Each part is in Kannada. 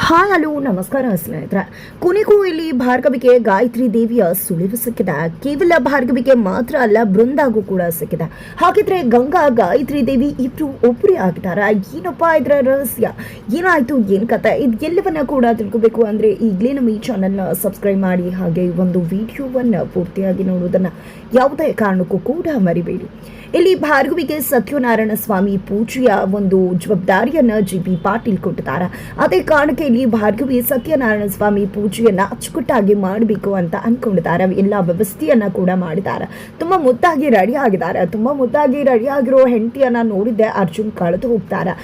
ಹಾಯ್ ಹಲೋ ನಮಸ್ಕಾರ ಸ್ನೇಹಿತರೆ. ಕೊನೆಗೂ ಇಲ್ಲಿ ಭಾರ್ಗವಿಗೆ ಗಾಯತ್ರಿ ದೇವಿಯ ಸುಳಿವು ಸಿಕ್ಕಿದೆ. ಕೇವಲ ಭಾರ್ಗವಿಗೆ ಮಾತ್ರ ಅಲ್ಲ, ಬೃಂದಾಗೂ ಕೂಡ ಸಿಕ್ಕಿದೆ. ಹಾಗಿದ್ರೆ ಗಂಗಾ ಗಾಯತ್ರಿ ದೇವಿ ಇಬ್ರು ಒಬ್ಬರೇ ಆಗಿದ್ದಾರೆ. ಏನಪ್ಪಾ ಇದರ ರಹಸ್ಯ, ಏನಾಯ್ತು, ಏನ್ ಕತೆ, ಇದು ಎಲ್ಲವನ್ನ ಕೂಡ ತಿಳ್ಕೋಬೇಕು ಅಂದ್ರೆ ಈಗಲೇ ನಮ್ಮ ಈ ಚಾನೆಲ್ನ ಸಬ್ಸ್ಕ್ರೈಬ್ ಮಾಡಿ, ಹಾಗೆ ಒಂದು ವಿಡಿಯೋವನ್ನ ಪೂರ್ತಿಯಾಗಿ ನೋಡೋದನ್ನ ಯಾವುದೇ ಕಾರಣಕ್ಕೂ ಕೂಡ ಮರಿಬೇಡಿ. ಇಲ್ಲಿ ಭಾರ್ಗವಿಗೆ ಸತ್ಯನಾರಾಯಣ ಸ್ವಾಮಿ ಪೂಜೆಯ ಒಂದು ಜವಾಬ್ದಾರಿಯನ್ನ ಜಿ.ಪಿ. ಪಾಟೀಲ್ ಕೊಟ್ಟಿದ್ದಾರೆ. ಅದೇ ಕಾರಣಕ್ಕೆ ಇಲ್ಲಿ ಭಾರ್ಗವಿ ಸತ್ಯನಾರಾಯಣ ಸ್ವಾಮಿ ಪೂಜೆಯನ್ನ ಅಚ್ಚುಕಟ್ಟಾಗಿ ಮಾಡಬೇಕು ಅಂತ ಅನ್ಕೊಂಡಿದ್ದಾರೆ. ಎಲ್ಲ ವ್ಯವಸ್ಥೆಯನ್ನ ಕೂಡ ಮಾಡಿದ್ದಾರೆ. ತುಂಬಾ ಮುದ್ದಾಗಿ ರೆಡಿ ಆಗಿದ್ದಾರೆ. ತುಂಬಾ ಮುದ್ದಾಗಿ ರೆಡಿ ಆಗಿರೋ ಹೆಂಡತಿಯನ್ನ ನೋಡಿದ್ದೆ ಅರ್ಜುನ್ ಕಳೆದು ಹೋಗ್ತಾರೆ.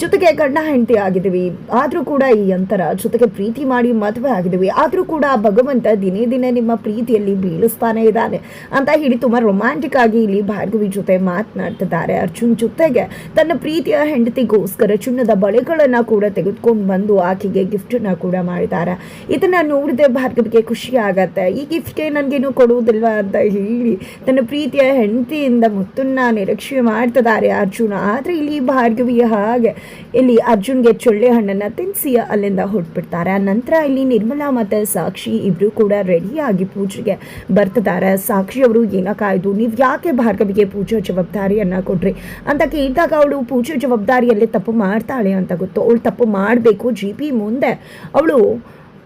ಜೊತೆಗೆ ಗಂಡ ಹೆಂಡತಿ ಆಗಿದ್ದೀವಿ, ಆದರೂ ಕೂಡ ಈ ಅಂತರ, ಜೊತೆಗೆ ಪ್ರೀತಿ ಮಾಡಿ ಮದುವೆ ಆಗಿದ್ದೀವಿ, ಆದರೂ ಕೂಡ ಭಗವಂತ ದಿನೇ ದಿನೇ ನಿಮ್ಮ ಪ್ರೀತಿಯಲ್ಲಿ ಬೀಳಿಸ್ತಾನೆ ಇದ್ದಾನೆ ಅಂತ ಹೇಳಿ ತುಂಬ ರೊಮ್ಯಾಂಟಿಕ್ ಆಗಿ ಇಲ್ಲಿ ಭಾರ್ಗವಿ ಜೊತೆ ಮಾತನಾಡ್ತಿದ್ದಾರೆ. ಅರ್ಜುನ್ ಜೊತೆಗೆ ತನ್ನ ಪ್ರೀತಿಯ ಹೆಂಡತಿಗೋಸ್ಕರ ಚಿನ್ನದ ಬಳೆಗಳನ್ನ ಕೂಡ ತೆಗೆದುಕೊಂಡು ಬಂದು ಆಕೆಗೆ ಗಿಫ್ಟನ್ನ ಕೂಡ ಮಾಡಿದ್ದಾರೆ. ಇದನ್ನ ನೋಡಿದ್ರೆ ಭಾರ್ಗವಿಗೆ ಖುಷಿ ಆಗತ್ತೆ. ಈ ಗಿಫ್ಟ್ಗೆ ನನಗೇನು ಕೊಡುವುದಿಲ್ವ ಅಂತ ಹೇಳಿ ತನ್ನ ಪ್ರೀತಿಯ ಹೆಂಡತಿಯಿಂದ ಮುತ್ತನ್ನ ನಿರೀಕ್ಷೆ ಮಾಡ್ತಿದ್ದಾರೆ ಅರ್ಜುನ. ಆದರೆ ಇಲ್ಲಿ ಭಾರ್ಗವಿ ಹಾಗೆ ಇಲ್ಲಿ ಅರ್ಜುನ್ಗೆ ಚೊಳ್ಳೆ ಹಣ್ಣನ್ನ ತಿನ್ನಿಸಿ ಅಲ್ಲಿಂದ ಹೊರಟ್ಬಿಡ್ತಾರೆ. ನಂತರ ಇಲ್ಲಿ ನಿರ್ಮಲಾ ಮತ್ತೆ ಸಾಕ್ಷಿ ಇಬ್ರು ಕೂಡ ರೆಡಿಯಾಗಿ ಪೂಜೆಗೆ ಬರ್ತಿದ್ದಾರೆ. ಸಾಕ್ಷಿ ಅವರು ಏನಕ್ಕಾಯ್ತು, ನೀವು ಯಾಕೆ ಭಾರ್ಗವಿಗೆ ಪೂಜೆ ಜವಾಬ್ದಾರಿಯನ್ನ ಕೊಡ್ರಿ ಅಂತ ಕೇಳಿದಾಗ ಅವಳು ಪೂಜೆ ಜವಾಬ್ದಾರಿಯಲ್ಲಿ ತಪ್ಪು ಮಾಡ್ತಾಳೆ ಅಂತ ಗೊತ್ತು. ಅವಳು ತಪ್ಪು ಮಾಡಬೇಕು, ಜಿ.ಪಿ. ಮುಂದೆ ಅವಳು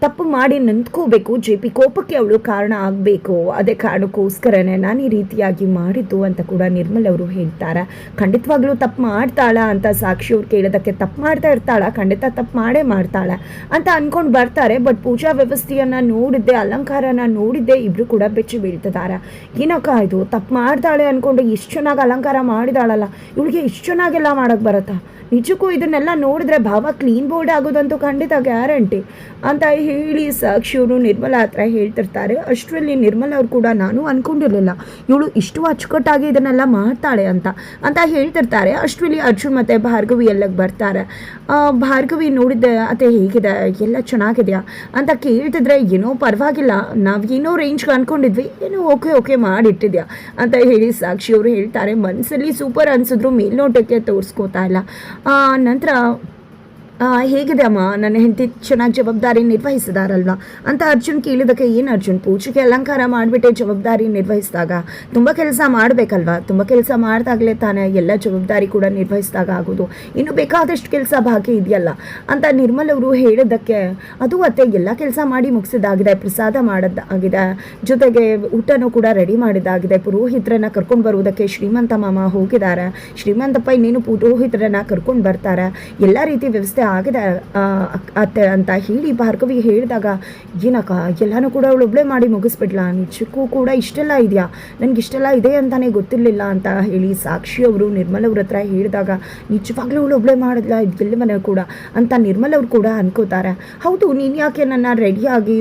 ತಪ್ಪು ಮಾಡಿ ನಿಂತ್ಕೋಬೇಕು, ಜೆ.ಪಿ. ಕೋಪಕ್ಕೆ ಅವಳು ಕಾರಣ ಆಗಬೇಕು. ಅದೇ ಕಾರಣಕ್ಕೋಸ್ಕರನೇ ನಾನು ಈ ರೀತಿಯಾಗಿ ಮಾಡಿದ್ದು ಅಂತ ಕೂಡ ನಿರ್ಮಲ್ ಅವರು ಹೇಳ್ತಾರೆ. ಖಂಡಿತವಾಗ್ಲೂ ತಪ್ಪು ಮಾಡ್ತಾಳ ಅಂತ ಸಾಕ್ಷಿ ಅವ್ರು ಕೇಳೋದಕ್ಕೆ, ತಪ್ಪು ಮಾಡ್ತಾ ಇರ್ತಾಳ, ಖಂಡಿತ ತಪ್ಪು ಮಾಡೇ ಮಾಡ್ತಾಳೆ ಅಂತ ಅನ್ಕೊಂಡು ಬರ್ತಾರೆ. ಬಟ್ ಪೂಜಾ ವ್ಯವಸ್ಥೆಯನ್ನ ನೋಡಿದ್ದೆ, ಅಲಂಕಾರನ ನೋಡಿದ್ದೆ ಇಬ್ರು ಕೂಡ ಬೆಚ್ಚಿ ಬೀಳ್ತಿದ್ದಾರೆ. ಏನಕ್ಕ ಇದು, ತಪ್ಪು ಮಾಡ್ತಾಳೆ ಅನ್ಕೊಂಡು ಇಷ್ಟು ಚೆನ್ನಾಗಿ ಅಲಂಕಾರ ಮಾಡಿದಾಳಲ್ಲ, ಇವಳಿಗೆ ಇಷ್ಟು ಚೆನ್ನಾಗೆಲ್ಲ ಮಾಡಕ್ ಬರತ್ತಾ? ನಿಜಕ್ಕೂ ಇದನ್ನೆಲ್ಲ ನೋಡಿದ್ರೆ ಭಾವ ಕ್ಲೀನ್ ಬೋರ್ಡ್ ಆಗೋದಂತೂ ಖಂಡಿತ ಗ್ಯಾರಂಟಿ ಅಂತ ಹೇಳಿ ಸಾಕ್ಷಿಯವರು ನಿರ್ಮಲಾ ಹತ್ರ ಹೇಳ್ತಿರ್ತಾರೆ. ಅಷ್ಟರಲ್ಲಿ ನಿರ್ಮಲಾ ಅವ್ರು ಕೂಡ, ನಾನು ಅನ್ಕೊಂಡಿರಲಿಲ್ಲ ಇವಳು ಇಷ್ಟು ಅಚ್ಚುಕಟ್ಟಾಗಿ ಇದನ್ನೆಲ್ಲ ಮಾಡ್ತಾಳೆ ಅಂತ ಹೇಳ್ತಿರ್ತಾರೆ. ಅಷ್ಟರಲ್ಲಿ ಅರ್ಜುನ್ ಮತ್ತು ಭಾರ್ಗವಿ ಎಲ್ಲಕ್ಕೆ ಬರ್ತಾರೆ. ಭಾರ್ಗವಿ ನೋಡಿದ್ದೆ ಅತ್ತೆ ಹೇಗಿದೆ, ಎಲ್ಲ ಚೆನ್ನಾಗಿದೆಯಾ ಅಂತ ಕೇಳ್ತಿದ್ರೆ, ಏನೋ ಪರವಾಗಿಲ್ಲ, ನಾವೇನೋ ರೇಂಜ್ಗೆ ಅಂದ್ಕೊಂಡಿದ್ವಿ, ಏನೋ ಓಕೆ ಮಾಡಿಟ್ಟಿದ್ಯಾ ಅಂತ ಹೇಳಿ ಸಾಕ್ಷಿಯವರು ಹೇಳ್ತಾರೆ. ಮನಸ್ಸಲ್ಲಿ ಸೂಪರ್ ಅನಿಸಿದ್ರು ಮೇಲ್ನೋಟಕ್ಕೆ ತೋರಿಸ್ಕೋತಾ ಇಲ್ಲ. ನಂತರ ಹೇಗಿದೆ ಅಮ್ಮ, ನನ್ನ ಹೆಂಡತಿ ಚೆನ್ನಾಗಿ ಜವಾಬ್ದಾರಿ ನಿರ್ವಹಿಸಿದಾರಲ್ವಾ ಅಂತ ಅರ್ಜುನ್ ಕೇಳಿದಕ್ಕೆ, ಏನು ಅರ್ಜುನ್, ಪೂಜೆಗೆ ಅಲಂಕಾರ ಮಾಡಿಬಿಟ್ಟೆ ಜವಾಬ್ದಾರಿ ನಿರ್ವಹಿಸಿದಾಗ ತುಂಬ ಕೆಲಸ ಮಾಡಬೇಕಲ್ವಾ, ತುಂಬ ಕೆಲಸ ಮಾಡಿದಾಗಲೇ ತಾನೇ ಎಲ್ಲ ಜವಾಬ್ದಾರಿ ಕೂಡ ನಿರ್ವಹಿಸಿದಾಗ ಆಗೋದು, ಇನ್ನು ಬೇಕಾದಷ್ಟು ಕೆಲಸ ಬಾಕಿ ಇದೆಯಲ್ಲ ಅಂತ ನಿರ್ಮಲ್ ಅವರು ಹೇಳಿದ್ದಕ್ಕೆ, ಅದು ಅತ್ತೆ ಎಲ್ಲ ಕೆಲಸ ಮಾಡಿ ಮುಗಿಸಿದಾಗಿದೆ, ಪ್ರಸಾದ ಮಾಡೋದಾಗಿದೆ, ಜೊತೆಗೆ ಊಟನೂ ಕೂಡ ರೆಡಿ ಮಾಡಿದ್ದಾಗಿದೆ, ಪುರೋಹಿತರನ್ನ ಕರ್ಕೊಂಡು ಬರುವುದಕ್ಕೆ ಶ್ರೀಮಂತ ಮಾಮ ಹೋಗಿದ್ದಾರೆ, ಶ್ರೀಮಂತಪ್ಪ ಇನ್ನೇನು ಪುರೋಹಿತರನ್ನ ಕರ್ಕೊಂಡು ಬರ್ತಾರೆ, ಎಲ್ಲ ರೀತಿ ವ್ಯವಸ್ಥೆ ಆಗಿದೆ ಅತ್ತೆ ಅಂತ ಹೇಳಿ ಭಾರ್ಗವಿ ಹೇಳಿದಾಗ, ಏನಕ್ಕ ಎಲ್ಲನೂ ಕೂಡ ಅವಳು ಒಬ್ಬಳೇ ಮಾಡಿ ಮುಗಿಸ್ಬಿಡ್ಲಾ, ನಿಜಕ್ಕೂ ಕೂಡ ಇಷ್ಟೆಲ್ಲ ಇದೆಯಾ, ನನಗೆ ಇಷ್ಟೆಲ್ಲ ಇದೆ ಅಂತಾನೆ ಗೊತ್ತಿರಲಿಲ್ಲ ಅಂತ ಹೇಳಿ ಸಾಕ್ಷಿ ಅವರು ನಿರ್ಮಲ್ ಅವ್ರ ಹತ್ರ ಹೇಳಿದಾಗ, ನಿಜವಾಗ್ಲೂ ಅವಳು ಒಬ್ಬಳೇ ಮಾಡಿದ್ಲ ಇದೆಲ್ಲವನ್ನ ಕೂಡ ಅಂತ ನಿರ್ಮಲ್ ಅವ್ರು ಕೂಡ ಅನ್ಕೋತಾರೆ. ಹೌದು, ನೀನು ಯಾಕೆ ನನ್ನ ರೆಡಿಯಾಗಿ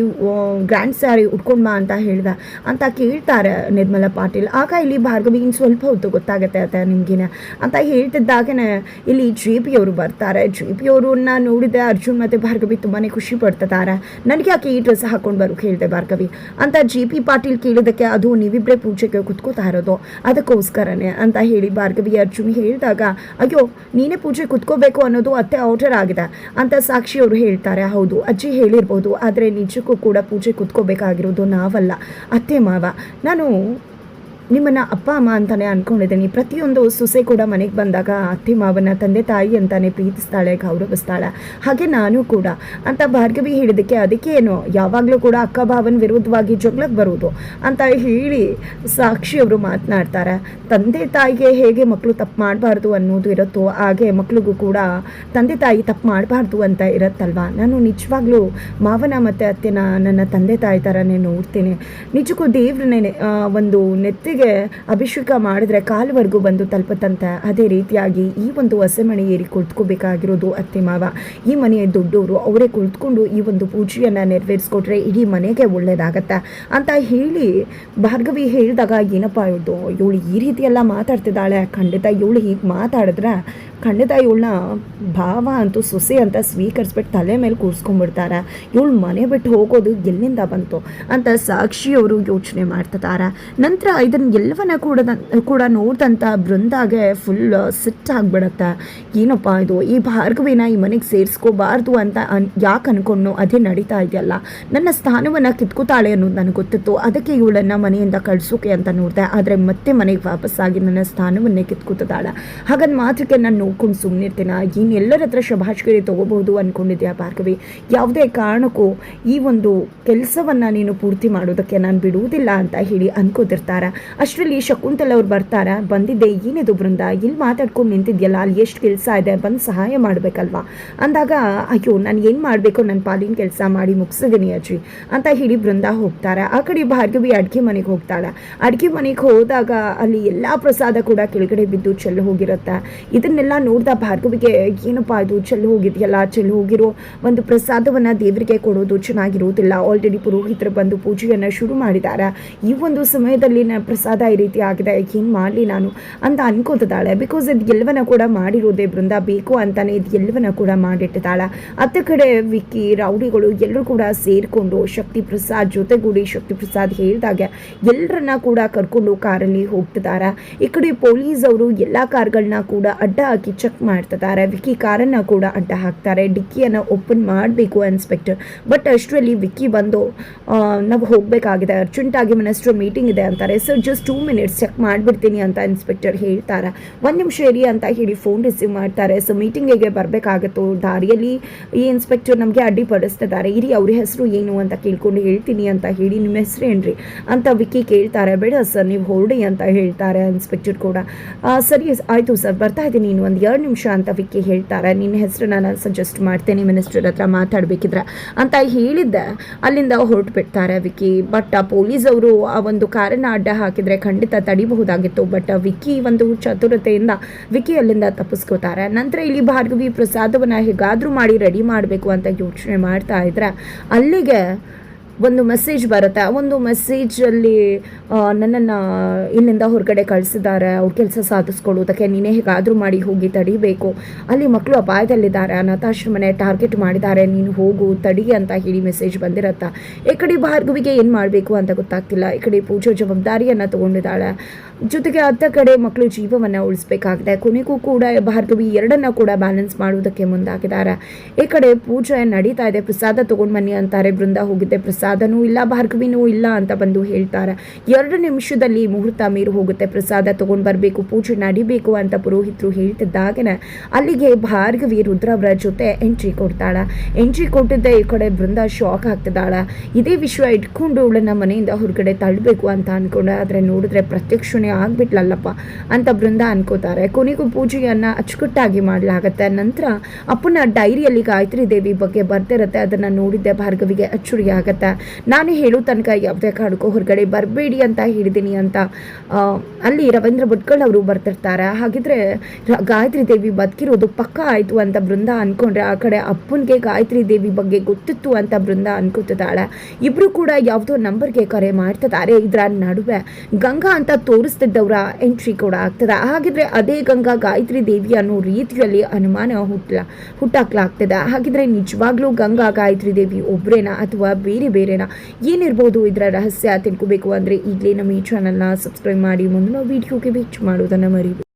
ಗ್ರ್ಯಾಂಡ್ ಸ್ಯಾರಿ ಉಟ್ಕೊಂಡು ಬಾ ಅಂತ ಹೇಳ್ದ ಅಂತ ಕೇಳ್ತಾರೆ ನಿರ್ಮಲಾ ಪಾಟೀಲ್. ಆಗ ಇಲ್ಲಿ ಭಾರ್ಗವಿ ಇನ್ನು ಸ್ವಲ್ಪ ಹೊತ್ತು ಗೊತ್ತಾಗತ್ತೆ ಅತ್ತೆ ನಿಮ್ಗೇನೆ ಅಂತ ಹೇಳ್ತಿದ್ದಾಗೇ ಇಲ್ಲಿ ಜೆ.ಪಿ. ಅವರು ಬರ್ತಾರೆ. ಜೆ.ಪಿ. ಅವರು ನೋಡಿದೆ ಅರ್ಜುನ್ ಮತ್ತು ಭಾರ್ಗವಿ ತುಂಬಾ ಖುಷಿ ಪಡ್ತಿದ್ದಾರೆ. ನನಗೆ ಯಾಕೆ ಈ ಡ್ರೆಸ್ ಹಾಕೊಂಡು ಬರೋಕೆ ಹೇಳಿದೆ ಭಾರ್ಗವಿ ಅಂತ ಜೆ.ಪಿ. ಪಾಟೀಲ್ ಕೇಳಿದಕ್ಕೆ, ಅದು ನೀವಿಬ್ಬರೇ ಪೂಜೆಗೆ ಕುತ್ಕೋತಾ ಇರೋದು ಅದಕ್ಕೋಸ್ಕರನೇ ಅಂತ ಹೇಳಿ ಭಾರ್ಗವಿ ಅರ್ಜುನ್ ಹೇಳಿದಾಗ, ಅಯ್ಯೋ ನೀನೇ ಪೂಜೆ ಕುತ್ಕೋಬೇಕು ಅನ್ನೋದು ಅತ್ತೆ ಆರ್ಡರ್ ಆಗಿದೆ ಅಂತ ಸಾಕ್ಷಿ ಅವರು ಹೇಳ್ತಾರೆ. ಹೌದು, ಅಜ್ಜಿ ಹೇಳಿರ್ಬೋದು, ಆದರೆ ನಿಜಕ್ಕೂ ಕೂಡ ಪೂಜೆ ಕುತ್ಕೋಬೇಕಾಗಿರೋದು ನಾವಲ್ಲ, ಅತ್ತೆ ಮಾವ. ನಾನು ನಿಮ್ಮನ್ನು ಅಪ್ಪ ಅಮ್ಮ ಅಂತಾನೆ ಅಂದ್ಕೊಂಡಿದ್ದೀನಿ. ಪ್ರತಿಯೊಂದು ಸೊಸೆ ಕೂಡ ಮನೆಗೆ ಬಂದಾಗ ಅತ್ತೆ ಮಾವನ ತಂದೆ ತಾಯಿ ಅಂತಾನೆ ಪ್ರೀತಿಸ್ತಾಳೆ, ಗೌರವಿಸ್ತಾಳೆ, ಹಾಗೆ ನಾನು ಕೂಡ ಅಂತ ಭಾರ್ಗವಿ ಹೇಳಿದ್ದಕ್ಕೆ, ಅದಕ್ಕೆ ಏನು ಯಾವಾಗಲೂ ಕೂಡ ಅಕ್ಕ ಭಾವನ ವಿರುದ್ಧವಾಗಿ ಜಗಳಕ್ಕೆ ಬರೋದು ಅಂತ ಹೇಳಿ ಸಾಕ್ಷಿ ಅವರು ಮಾತನಾಡ್ತಾರೆ. ತಂದೆ ತಾಯಿಗೆ ಹೇಗೆ ಮಕ್ಕಳು ತಪ್ಪು ಮಾಡಬಾರ್ದು ಅನ್ನೋದು ಇರುತ್ತೋ, ಹಾಗೆ ಮಕ್ಕಳಿಗೂ ಕೂಡ ತಂದೆ ತಾಯಿ ತಪ್ಪು ಮಾಡಬಾರ್ದು ಅಂತ ಇರುತ್ತಲ್ವ. ನಾನು ನಿಜವಾಗ್ಲೂ ಮಾವನ ಮತ್ತು ಅತ್ತೆನ ನನ್ನ ತಂದೆ ತಾಯಿ ಥರನೇ ನೋಡ್ತೀನಿ. ನಿಜಕ್ಕೂ ದೇವ್ರನ್ನೇ ಒಂದು ನೆತ್ತಿ ಅಭಿಷೇಕ ಮಾಡಿದ್ರೆ ಕಾಲುವರೆಗೂ ಬಂದು ತಲುಪತ್ತಂತೆ. ಅದೇ ರೀತಿಯಾಗಿ ಈ ಒಂದು ಹೊಸಮನೆ ಏರಿ ಕುಳಿತುಕೋಬೇಕಾಗಿರೋದು ಅತ್ತೆ ಮಾವ. ಈ ಮನೆಯ ದೊಡ್ಡವರು, ಅವರೇ ಕುಳಿತುಕೊಂಡು ಈ ಒಂದು ಪೂಜೆಯನ್ನು ನೆರವೇರಿಸ್ಕೊಟ್ರೆ ಇಡೀ ಮನೆಗೆ ಒಳ್ಳೇದಾಗತ್ತೆ ಅಂತ ಹೇಳಿ ಭಾರ್ಗವಿ ಹೇಳಿದಾಗ, ಏನಪ್ಪ ಇವಳು ಈ ರೀತಿಯೆಲ್ಲ ಮಾತಾಡ್ತಿದ್ದಾಳೆ, ಖಂಡಿತ ಇವಳು ಹೀಗೆ ಮಾತಾಡಿದ್ರೆ ಖಂಡಿತ ಇವಳನ್ನ ಭಾವ ಅಂತೂ ಸೊಸೆ ಅಂತ ಸ್ವೀಕರಿಸ್ಬಿಟ್ಟು ತಲೆ ಮೇಲೆ ಕೂರಿಸ್ಕೊಂಡ್ಬಿಡ್ತಾರೆ. ಇವಳು ಮನೆ ಬಿಟ್ಟು ಹೋಗೋದು ಎಲ್ಲಿಂದ ಬಂತು ಅಂತ ಸಾಕ್ಷಿಯವರು ಯೋಚನೆ ಮಾಡ್ತಿದ್ದಾರೆ. ನಂತರ ಇದನ್ನು ಎಲ್ಲವನ್ನ ಕೂಡ ನೋಡಿದಂಥ ಬೃಂದಾಗೆ ಫುಲ್ ಸಿಟ್ಟಾಗ್ಬಿಡತ್ತೆ. ಏನಪ್ಪ ಇದು, ಈ ಭಾರ್ಗವಿನ ಈ ಮನೆಗೆ ಸೇರಿಸ್ಕೋಬಾರ್ದು ಅಂತ ಯಾಕೆ ಅನ್ಕೊಂಡು ಅದೇ ನಡೀತಾ ಇದೆಯಲ್ಲ, ನನ್ನ ಸ್ಥಾನವನ್ನು ಕಿತ್ಕೋತಾಳೆ ಅನ್ನೋದು ನನಗೆ ಗೊತ್ತಿತ್ತು. ಅದಕ್ಕೆ ಇವಳನ್ನು ಮನೆಯಿಂದ ಕಳಿಸೋಕೆ ಅಂತ ನೋಡಿದೆ. ಆದರೆ ಮತ್ತೆ ಮನೆಗೆ ವಾಪಸ್ಸಾಗಿ ನನ್ನ ಸ್ಥಾನವನ್ನೇ ಕಿತ್ಕೋತಿದ್ದಾಳೆ. ಹಾಗಂದು ಮಾತ್ರಕ್ಕೆ ನಾನು ನೋಡ್ಕೊಂಡು ಸುಮ್ಮನಿರ್ತೀನ? ಏನು ಎಲ್ಲರ ಹತ್ರ ಶಭಾಷ್ಗಿರಿ ತೊಗೋಬಹುದು ಅಂದ್ಕೊಂಡಿದ್ಯಾ ಭಾರ್ಗವಿ? ಯಾವುದೇ ಕಾರಣಕ್ಕೂ ಈ ಒಂದು ಕೆಲಸವನ್ನು ನೀನು ಪೂರ್ತಿ ಮಾಡೋದಕ್ಕೆ ನಾನು ಬಿಡುವುದಿಲ್ಲ ಅಂತ ಹೇಳಿ ಅನ್ಕೋತಿರ್ತಾರೆ. ಅಷ್ಟರಲ್ಲಿ ಶಕುಂತಲ ಅವ್ರು ಬರ್ತಾರೆ. ಬಂದಿದ್ದೆ, ಏನಿದು ಬೃಂದ ಇಲ್ಲಿ ಮಾತಾಡ್ಕೊಂಡು ನಿಂತಿದ್ಯಲ್ಲ, ಅಲ್ಲಿ ಎಷ್ಟು ಕೆಲಸ ಇದೆ, ಬಂದು ಸಹಾಯ ಮಾಡಬೇಕಲ್ವಾ ಅಂದಾಗ, ಅಯ್ಯೋ ನಾನು ಏನು ಮಾಡಬೇಕು, ನನ್ನ ಪಾಲಿನ ಕೆಲಸ ಮಾಡಿ ಮುಗಿಸಿದ್ದೀನಿ ಅಜ್ಜಿ ಅಂತ ಹೇಳಿ ಬೃಂದ ಹೋಗ್ತಾರೆ. ಆ ಕಡೆ ಭಾರ್ಗವಿ ಅಡುಗೆ ಮನೆಗೆ ಹೋಗ್ತಾಳೆ. ಅಡುಗೆ ಮನೆಗೆ ಹೋದಾಗ ಅಲ್ಲಿ ಎಲ್ಲ ಪ್ರಸಾದ ಕೂಡ ಕೆಳಗಡೆ ಬಿದ್ದು ಚೆಲ್ಲು ಹೋಗಿರುತ್ತೆ. ಇದನ್ನೆಲ್ಲ ನೋಡಿದ ಭಾರ್ಗವಿಗೆ ಏನಪ್ಪ ಇದು ಚೆಲ್ಲು ಹೋಗಿದೆಯಲ್ಲ, ಚೆಲ್ಲು ಹೋಗಿರೋ ಒಂದು ಪ್ರಸಾದವನ್ನು ದೇವರಿಗೆ ಕೊಡೋದು ಚೆನ್ನಾಗಿರುವುದಿಲ್ಲ. ಆಲ್ರೆಡಿ ಪುರೋಹಿತರು ಬಂದು ಪೂಜೆಯನ್ನು ಶುರು ಮಾಡಿದ್ದಾರೆ. ಈ ಒಂದು ಸಮಯದಲ್ಲಿ ನನ್ನ ಪ್ರಸಾದ ಈ ರೀತಿ ಆಗಿದೆ, ಏನು ಮಾಡಲಿ ನಾನು ಅಂತ ಅನ್ಕೋತಿದ್ದಾಳೆ. ಬಿಕಾಸ್ ಇದು ಎಲ್ಲವನ್ನ ಕೂಡ ಮಾಡಿರೋದೇ ಬೃಂದ ಬೇಕು ಅಂತಾನೆ ಇದು ಎಲ್ಲವನ್ನ ಕೂಡ ಮಾಡಿಟ್ಟಿದ್ದಾಳೆ. ಅತ್ತ ಕಡೆ ವಿಕ್ಕಿ, ರೌಡಿಗಳು ಎಲ್ಲರೂ ಕೂಡ ಸೇರಿಕೊಂಡು ಶಕ್ತಿ ಪ್ರಸಾದ್ ಜೊತೆಗೂಡಿ ಶಕ್ತಿ ಪ್ರಸಾದ್ ಹೇಳಿದಾಗೆ ಎಲ್ಲರನ್ನ ಕೂಡ ಕರ್ಕೊಂಡು ಕಾರಲ್ಲಿ ಹೋಗ್ತಿದ್ದಾರೆ. ಈ ಕಡೆ ಪೊಲೀಸ್ ಅವರು ಎಲ್ಲ ಕಾರ್ಗಳನ್ನ ಕೂಡ ಅಡ್ಡ ಹಾಕಿ ಚೆಕ್ ಮಾಡ್ತಿದ್ದಾರೆ. ವಿಕ್ಕಿ ಕಾರನ್ನು ಕೂಡ ಅಡ್ಡ ಹಾಕ್ತಾರೆ. ಡಿಕ್ಕಿಯನ್ನು ಓಪನ್ ಮಾಡಬೇಕು ಇನ್ಸ್ಪೆಕ್ಟರ್. ಬಟ್ ಅಷ್ಟರಲ್ಲಿ ವಿಕ್ಕಿ ಬಂದು ನಾವು ಹೋಗಬೇಕಾಗಿದೆ, ಅರ್ಜೆಂಟಾಗಿ ಮಿನಿಸ್ಟರ್ ಮೀಟಿಂಗ್ ಇದೆ ಅಂತಾರೆ. ಸರ್ ಜಸ್ಟ್ 2 minutes ಚೆಕ್ ಮಾಡಿಬಿಡ್ತೀನಿ ಅಂತ ಇನ್ಸ್ಪೆಕ್ಟರ್ ಹೇಳ್ತಾರೆ. 1 ನಿಮಿಷ ಇರಿ ಅಂತ ಹೇಳಿ ಫೋನ್ ರಿಸೀವ್ ಮಾಡ್ತಾರೆ. ಸೊ ಮೀಟಿಂಗಿಗೆ ಬರಬೇಕಾಗತ್ತೋ, ದಾರಿಯಲ್ಲಿ ಈ ಇನ್ಸ್ಪೆಕ್ಟರ್ ನಮಗೆ ಅಡ್ಡಿಪಡಿಸ್ತಿದ್ದಾರೆ, ಇರಿ ಅವ್ರ ಹೆಸರು ಏನು ಅಂತ ಕೇಳ್ಕೊಂಡು ಹೇಳ್ತೀನಿ ಅಂತ ಹೇಳಿ, ನಿಮ್ಮ ಹೆಸರು ಏನ್ರಿ ಅಂತ ವಿಕ್ಕಿ ಕೇಳ್ತಾರೆ. ಬೇಡ ಸರ್ ನೀವು ಹೊರಡಿ ಅಂತ ಹೇಳ್ತಾರೆ ಇನ್ಸ್ಪೆಕ್ಟರ್ ಕೂಡ. ಸರಿ ಆಯಿತು ಸರ್ ಬರ್ತಾ ಇದ್ದೀನಿ, ನೀನು ಒಂದು 2 ನಿಮಿಷ ಅಂತ ವಿಕ್ಕಿ ಹೇಳ್ತಾರೆ. ನಿನ್ನ ಹೆಸರನ್ನ ನಾನು ಸಜೆಸ್ಟ್ ಮಾಡ್ತೇನೆ ಮಿನಿಸ್ಟರ್ ಹತ್ರ ಮಾತಾಡಬೇಕಿದ್ರೆ ಅಂತ ಹೇಳಿದ್ದೆ. ಅಲ್ಲಿಂದ ಹೊರಟು ಬಿಡ್ತಾರೆ ವಿಕ್ಕಿ. ಬಟ್ ಆ ಪೊಲೀಸ್ ಅವರು ಆ ಒಂದು ಕಾರನ್ನು ಅಡ್ಡ ಹಾಕಿದರೆ ಖಂಡಿತ ತಡಿಬಹುದಾಗಿತ್ತು. ಬಟ್ ವಿಕ್ಕಿ ಒಂದು ಚತುರತೆಯಿಂದ ವಿಕ್ಕಿ ಅಲ್ಲಿಂದ ತಪ್ಪಿಸ್ಕೋತಾರೆ. ನಂತರ ಇಲ್ಲಿ ಭಾರ್ಗವಿ ಪ್ರಸಾದವನ್ನು ಹೇಗಾದರೂ ಮಾಡಿ ರೆಡಿ ಮಾಡಬೇಕು ಅಂತ ಯೋಚನೆ ಮಾಡ್ತಾ ಇದ್ರೆ ಅಲ್ಲಿಗೆ ಒಂದು ಮೆಸೇಜ್ ಬರುತ್ತೆ. ಆ ಒಂದು ಮೆಸೇಜಲ್ಲಿ ನನ್ನನ್ನು ಇಲ್ಲಿಂದ ಹೊರಗಡೆ ಕಳಿಸಿದ್ದಾರೆ, ಅವ್ರ ಕೆಲಸ ಸಾಧಿಸ್ಕೊಳ್ಳೋದಕ್ಕೆ ನೀನೇ ಹೇಗಾದರೂ ಮಾಡಿ ಹೋಗಿ ತಡಿಬೇಕು, ಅಲ್ಲಿ ಮಕ್ಕಳು ಅಪಾಯದಲ್ಲಿದ್ದಾರೆ, ಅನಾಥಾಶ್ರಮನೆ ಟಾರ್ಗೆಟ್ ಮಾಡಿದ್ದಾರೆ, ನೀನು ಹೋಗು ತಡಿ ಅಂತ ಹೇಳಿ ಮೆಸೇಜ್ ಬಂದಿರತ್ತೆ. ಈ ಕಡೆ ಭಾರ್ಗವಿಗೆ ಏನು ಮಾಡಬೇಕು ಅಂತ ಗೊತ್ತಾಗ್ತಿಲ್ಲ. ಈ ಕಡೆ ಪೂಜೆ ಜವಾಬ್ದಾರಿಯನ್ನು ತೊಗೊಂಡಿದ್ದಾಳೆ, ಜೊತೆಗೆ ಅತ್ತ ಕಡೆ ಮಕ್ಕಳು ಜೀವವನ್ನು ಉಳಿಸ್ಬೇಕಾಗಿದೆ. ಕೊನೆಗೂ ಕೂಡ ಭಾರ್ಗವಿ ಎರಡನ್ನ ಕೂಡ ಬ್ಯಾಲೆನ್ಸ್ ಮಾಡುವುದಕ್ಕೆ ಮುಂದಾಗಿದ್ದಾರೆ. ಈ ಕಡೆ ಪೂಜೆ ನಡೀತಾ ಇದೆ. ಪ್ರಸಾದ ತೊಗೊಂಡು ಬನ್ನಿ ಅಂತಾರೆ. ಬೃಂದ ಹೋಗುತ್ತೆ, ಪ್ರಸಾದನೂ ಇಲ್ಲ ಭಾರ್ಗವಿನೂ ಇಲ್ಲ ಅಂತ ಬಂದು ಹೇಳ್ತಾರೆ. 2 ನಿಮಿಷದಲ್ಲಿ ಮುಹೂರ್ತ ಮೀರು ಹೋಗುತ್ತೆ, ಪ್ರಸಾದ ತೊಗೊಂಡು ಬರಬೇಕು, ಪೂಜೆ ನಡಿಬೇಕು ಅಂತ ಪುರೋಹಿತರು ಹೇಳ್ತಿದ್ದಾಗನೇ ಅಲ್ಲಿಗೆ ಭಾರ್ಗವಿ ರುದ್ರವರ ಜೊತೆ ಎಂಟ್ರಿ ಕೊಡ್ತಾಳೆ. ಎಂಟ್ರಿ ಕೊಟ್ಟಿದ್ದೆ ಈ ಕಡೆ ಬೃಂದ ಶಾಕ್ ಆಗ್ತಿದ್ದಾಳೆ. ಇದೇ ವಿಷಯ ಇಟ್ಕೊಂಡು ಅವಳನ್ನ ಮನೆಯಿಂದ ಹೊರಗಡೆ ತಳ್ಳಬೇಕು ಅಂತ ಅನ್ಕೊಂಡೆ. ಆದರೆ ನೋಡಿದ್ರೆ ಪ್ರತ್ಯಕ್ಷಣೆ ಆಗ್ಬಿಟ್ಲಲ್ಲಪ್ಪ ಅಂತ ಬೃಂದ ಅನ್ಕೋತಾರೆ. ಕೊನೆಗೂ ಪೂಜೆಯನ್ನು ಅಚ್ಚುಕಟ್ಟಾಗಿ ಮಾಡಲಾಗತ್ತೆ. ನಂತರ ಅಪ್ಪನ ಡೈರಿಯಲ್ಲಿ ಗಾಯತ್ರಿ ದೇವಿ ಬಗ್ಗೆ ಬರ್ತಿರತ್ತೆ. ಅದನ್ನು ನೋಡಿದ್ದೆ ಭಾರ್ಗವಿಗೆ ಅಚ್ಚುರಿ ಆಗತ್ತೆ. ನಾನೇ ಹೇಳೋ ತನಕ ಯಾವುದೇ ಕಾರಣಕ್ಕೂ ಹೊರಗಡೆ ಬರಬೇಡಿ ಅಂತ ಹೇಳಿದ್ದೀನಿ ಅಂತ ಅಲ್ಲಿ ರವೀಂದ್ರ ಭಟ್ಕಳ್ ಅವರು ಬರ್ತಿರ್ತಾರೆ. ಹಾಗಿದ್ರೆ ಗಾಯತ್ರಿ ದೇವಿ ಬದುಕಿರೋದು ಪಕ್ಕ ಆಯಿತು ಅಂತ ಬೃಂದ ಅನ್ಕೊಂಡ್ರೆ, ಆ ಕಡೆ ಅಪ್ಪನಿಗೆ ಗಾಯತ್ರಿ ದೇವಿ ಬಗ್ಗೆ ಗೊತ್ತಿತ್ತು ಅಂತ ಬೃಂದ ಅನ್ಕೋತಿದ್ದಾಳೆ. ಇಬ್ರು ಕೂಡ ಯಾವುದೋ ನಂಬರ್ಗೆ ಕರೆ ಮಾಡ್ತಿದ್ದಾರೆ. ಇದರ ನಡುವೆ ಗಂಗಾ ಅಂತ ತೋರಿಸ್ತಿದ್ದವರ ಎಂಟ್ರಿ ಕೂಡ ಆಗ್ತದೆ. ಹಾಗಿದ್ರೆ ಅದೇ ಗಂಗಾ ಗಾಯತ್ರಿ ದೇವಿ ಅನ್ನೋ ರೀತಿಯಲ್ಲಿ ಅನುಮಾನ ಹುಟ್ಟಾಕ್ಲಾಗ್ತದೆ. ಹಾಗಿದ್ರೆ ನಿಜವಾಗ್ಲೂ ಗಂಗಾ ಗಾಯತ್ರಿ ದೇವಿ ಒಬ್ರೇನಾ ಅಥವಾ ಬೇರೆನಾ? ಏನಿರ್ಬೋದು ಇದರ ರಹಸ್ಯ ತಿಳ್ಕೋಬೇಕು ಅಂದರೆ ಈಗಲೇ ನಮ್ಮ ಈ ಚಾನಲ್ನ ಸಬ್ಸ್ಕ್ರೈಬ್ ಮಾಡಿ. ಮುಂದಿನ ವಿಡಿಯೋಗೆ ವೇಟ್ ಮಾಡೋದನ್ನು ಮರಿಬೇಡಿ.